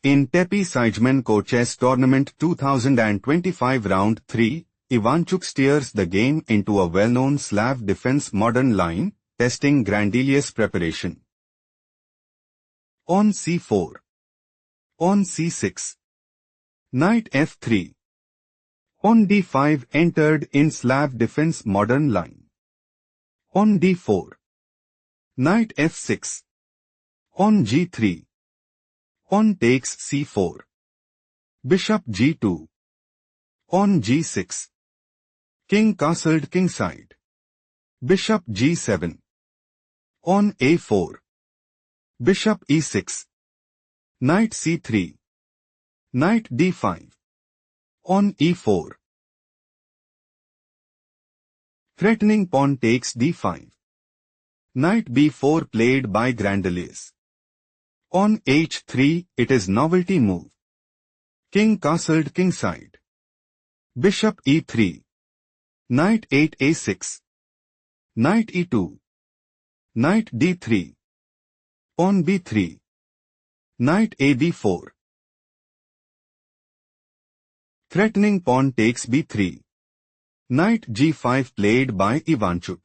In Tepe Sigeman Chess Tournament 2025 Round 3, Ivanchuk steers the game into a well-known Slav defense modern line, testing Grandelius preparation. On c4. On c6. Knight f3. On d5 entered in Slav defense modern line. On d4. Knight f6. On g3. On takes c4. Bishop g2. On g6. King castled kingside. Bishop g7. On a4. Bishop e6. Knight c3. Knight d5. On e4. Threatening pawn takes d5. Knight b4 played by Grandelius. On h3 it is novelty move. King castled kingside. Bishop e3. Knight 8 a6. Knight e2. Knight d3. On b3. Knight a b4. Threatening pawn takes b3. Knight g5 played by Ivanchuk.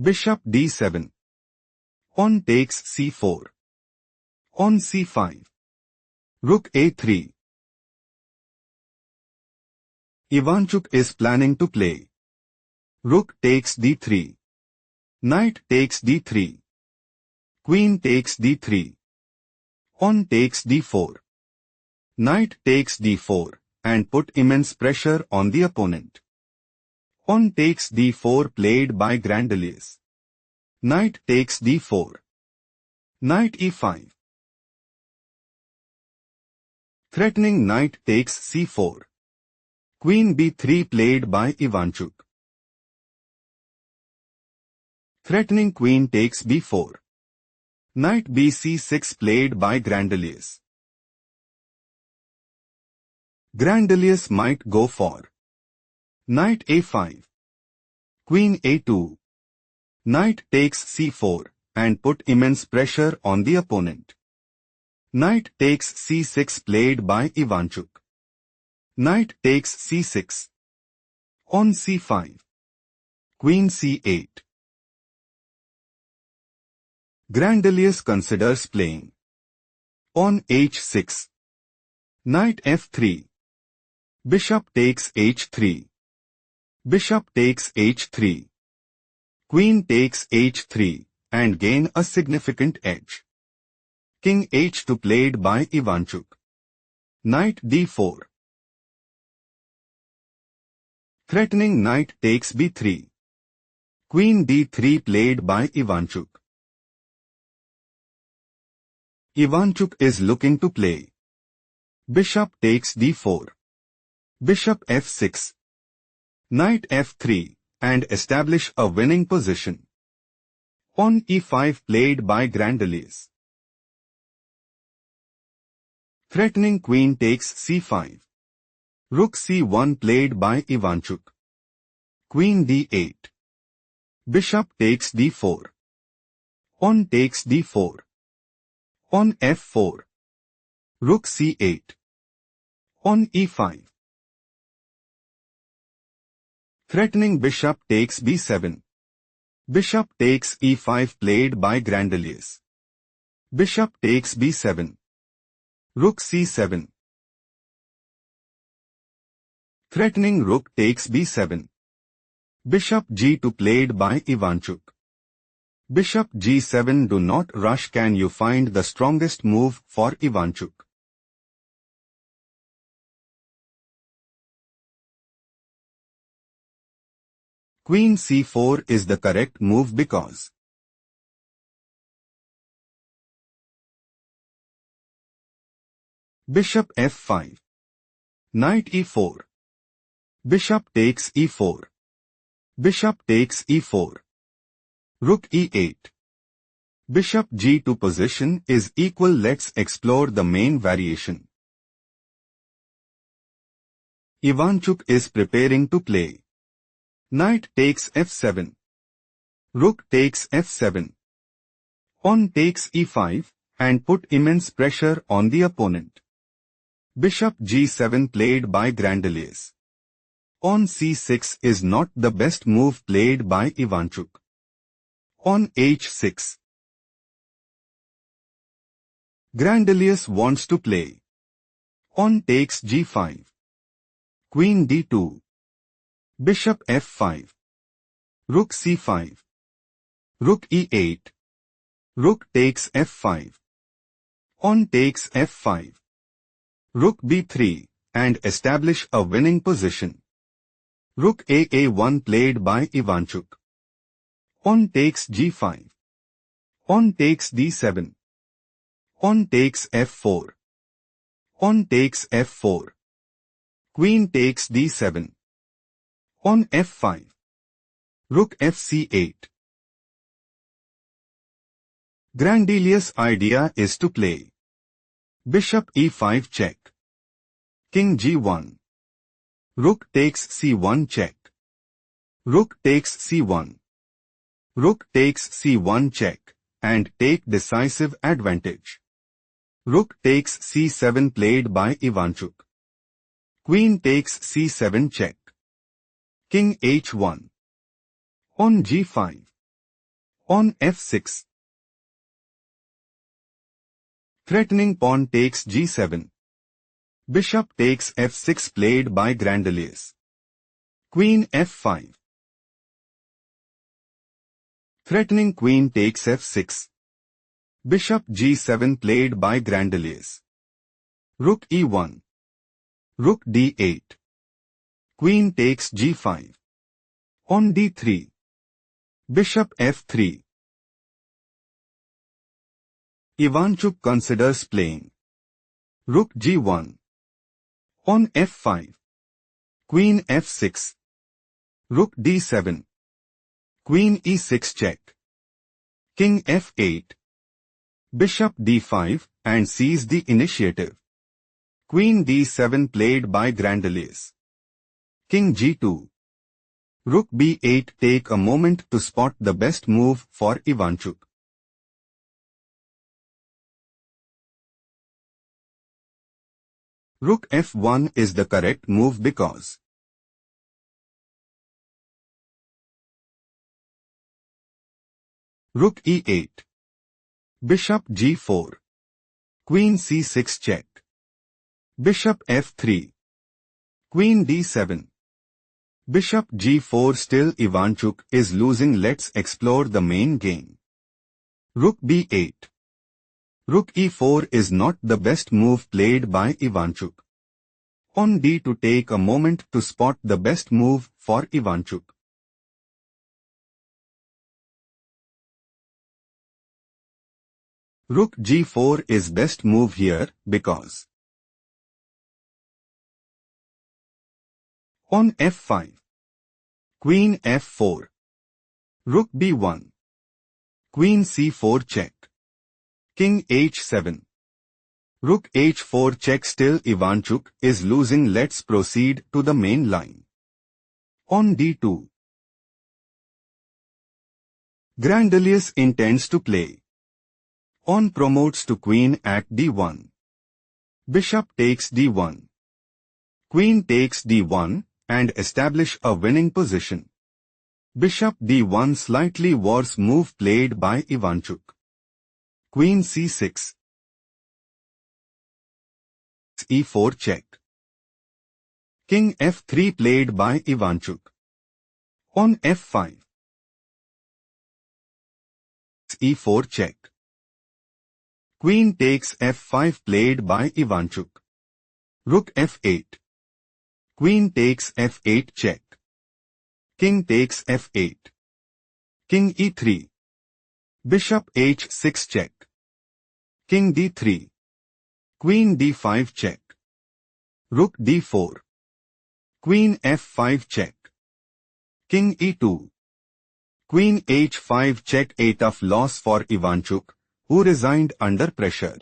Bishop d7. On takes c4. On c5. Rook a3. Ivanchuk is planning to play. Rook takes d3. Knight takes d3. Queen takes d3. On takes d4. Knight takes d4 and put immense pressure on the opponent. On takes d4 played by Grandelius. Knight takes d4. Knight e5. Threatening knight takes c4. Queen b3 played by Ivanchuk. Threatening queen takes b4. Knight bc6 played by Grandelius. Grandelius might go for Knight a5. Queen a2. Knight takes c4 and put immense pressure on the opponent. Knight takes c6 played by Ivanchuk. Knight takes c6. On c5. Queen c8. Grandelius considers playing. On h6. Knight f3. Bishop takes h3. Bishop takes h3. Queen takes h3 and gain a significant edge. King h2 played by Ivanchuk. Knight d4. Threatening knight takes b3. Queen d3 played by Ivanchuk. Ivanchuk is looking to play. Bishop takes d4. Bishop f6. Knight f3 and establish a winning position. On e5 played by Grandelius. Threatening queen takes c5. Rook c1 played by Ivanchuk. Queen d8. Bishop takes d4. On takes d4. On f4. Rook c8. On e5. Threatening bishop takes b7. Bishop takes e5 played by Grandelius. Bishop takes b7. Rook c7. Threatening rook takes b7. Bishop g2 played by Ivanchuk. Bishop g7. Do not rush. Can you find the strongest move for Ivanchuk? Queen c4 is the correct move because Bishop f5. Knight e4. Bishop takes e4. Bishop takes e4. Rook e8. Bishop g2 position is equal. Let's explore the main variation. Ivanchuk is preparing to play. Knight takes f7. Rook takes f7. Pawn takes e5 and put immense pressure on the opponent. Bishop g7 played by Grandelius. On c6 is not the best move played by Ivanchuk. On h6. Grandelius wants to play. On takes g5. Queen d2. Bishop f5. Rook c5. Rook e8. Rook takes f5. On takes f5. Rook b3, and establish a winning position. Rook a1 played by Ivanchuk. On takes g5. On takes d7. On takes f4. On takes f4. Queen takes d7. On f5. Rook fc8. Grandelius' idea is to play Bishop e5 check. King g1. Rook takes c1 check. Rook takes c1. Rook takes c1 check, and take decisive advantage. Rook takes c7 played by Ivanchuk. Queen takes c7 check. King h1. On g5. On f6. Threatening pawn takes g7. Bishop takes f6 played by Grandelius. Queen f5. Threatening queen takes f6. Bishop g7 played by Grandelius. Rook e1. Rook d8. Queen takes g5. On d3. Bishop f3. Ivanchuk considers playing Rook g1. On f5. Queen f6. Rook d7. Queen e6 check. King f8. Bishop d5, and seize the initiative. Queen d7 played by Grandelius. King g2. Rook b8. Take a moment to spot the best move for Ivanchuk. Rook f1 is the correct move because Rook e8. Bishop g4. Queen c6 check. Bishop f3. Queen d7. Bishop g4. Still Ivanchuk is losing. Let's explore the main game. Rook b8. Rook e4 is not the best move played by Ivanchuk. On d2. Take a moment to spot the best move for Ivanchuk. Rook g4 is best move here because on f5. Queen f4. Rook b1. Queen c4 check. King h7. Rook h4 check. Still Ivanchuk is losing. Let's proceed to the main line. On d2. Grandelius intends to play. On promotes to queen at d1. Bishop takes d1. Queen takes d1, and establish a winning position. Bishop d1. Slightly worse move played by Ivanchuk. Queen c6. e4 check. King f3 played by Ivanchuk. On f5. e4 check. Queen takes f5 played by Ivanchuk. Rook f8. Queen takes f8 check. King takes f8. King e3. Bishop h6 check. King d3. Queen d5 check. Rook d4. Queen f5 check. King e2. Queen h5 check. A tough loss for Ivanchuk, who resigned under pressure.